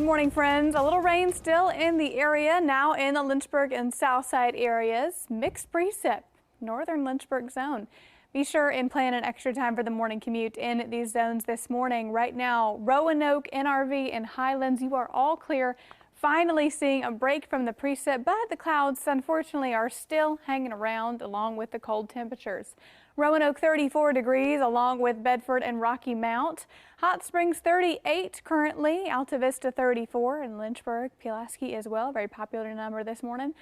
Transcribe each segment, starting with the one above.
morning, friends. A little rain still in the area, now in the Lynchburg and Southside areas. Mixed precip, northern Lynchburg zone. Be sure and plan an extra time for the morning commute in these zones this morning. Right now, Roanoke, NRV, and Highlands, you are all clear. Finally seeing a break from the precip, but the clouds, unfortunately, are still hanging around along with the cold temperatures. Roanoke 34 degrees along with Bedford and Rocky Mount. Hot Springs 38 currently, Alta Vista 34, and Lynchburg, Pulaski as well. Very popular number this morning.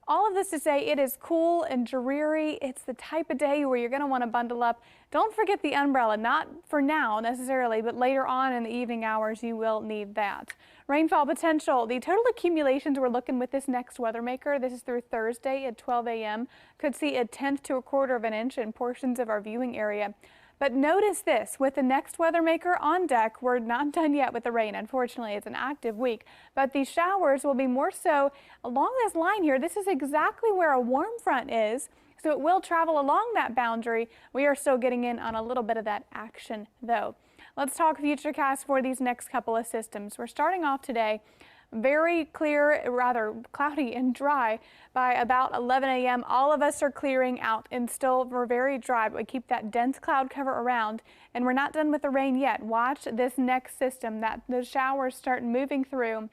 All of this to say it is cool and dreary. It's the type of day where you're going to want to bundle up. Don't forget the umbrella, not for now necessarily, but later on in the evening hours you will need that. Rainfall potential. The total accumulations we're looking with this next weather maker, this is through Thursday at 12 a.m., could see a tenth to a quarter of an inch in portions of our viewing area. But notice this, with the next weather maker on deck, we're not done yet with the rain. Unfortunately, it's an active week, but these showers will be more so along this line here. This is exactly where a warm front is, so it will travel along that boundary. We are still getting in on a little bit of that action, though. Let's talk futurecast for these next couple of systems. We're starting off today very clear, rather cloudy and dry by about 11 a.m. All of us are clearing out and still we're very dry, but we keep that dense cloud cover around, and we're not done with the rain yet. Watch this next system that the showers start moving through.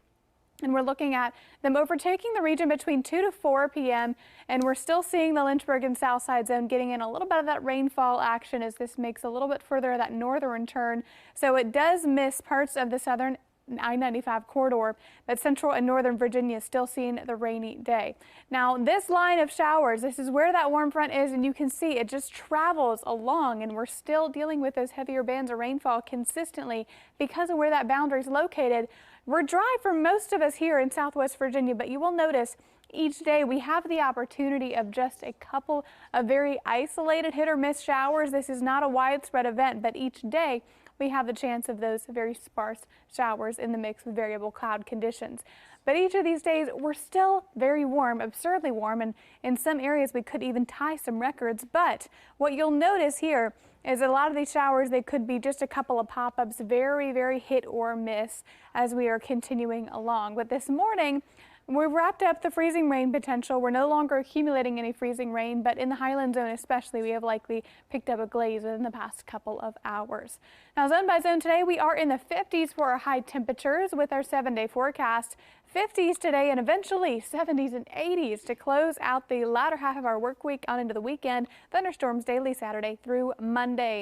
And we're looking at them overtaking the region between 2 to 4 p.m. And we're still seeing the Lynchburg and Southside zone getting in a little bit of that rainfall action as this makes a little bit further of that northern turn. So it does miss parts of the southern I-95 corridor, but central and northern Virginia is still seeing the rainy day. Now, this line of showers, this is where that warm front is, and you can see it just travels along, and we're still dealing with those heavier bands of rainfall consistently because of where that boundary is located. We're dry for most of us here in Southwest Virginia, but you will notice each day we have the opportunity of just a couple of very isolated hit or miss showers. This is not a widespread event, but each day we have the chance of those very sparse showers in the mix with variable cloud conditions. But each of these days, we're still very warm, absurdly warm, and in some areas we could even tie some records. But what you'll notice here is a lot of these showers, they could be just a couple of pop-ups, very, very hit or miss as we are continuing along. But this morning, we've wrapped up the freezing rain potential. We're no longer accumulating any freezing rain, but in the Highland zone especially, we have likely picked up a glaze within the past couple of hours. Now, zone by zone today, we are in the 50s for our high temperatures with our 7-day forecast. 50s today and eventually 70s and 80s to close out the latter half of our work week on into the weekend. Thunderstorms daily Saturday through Monday.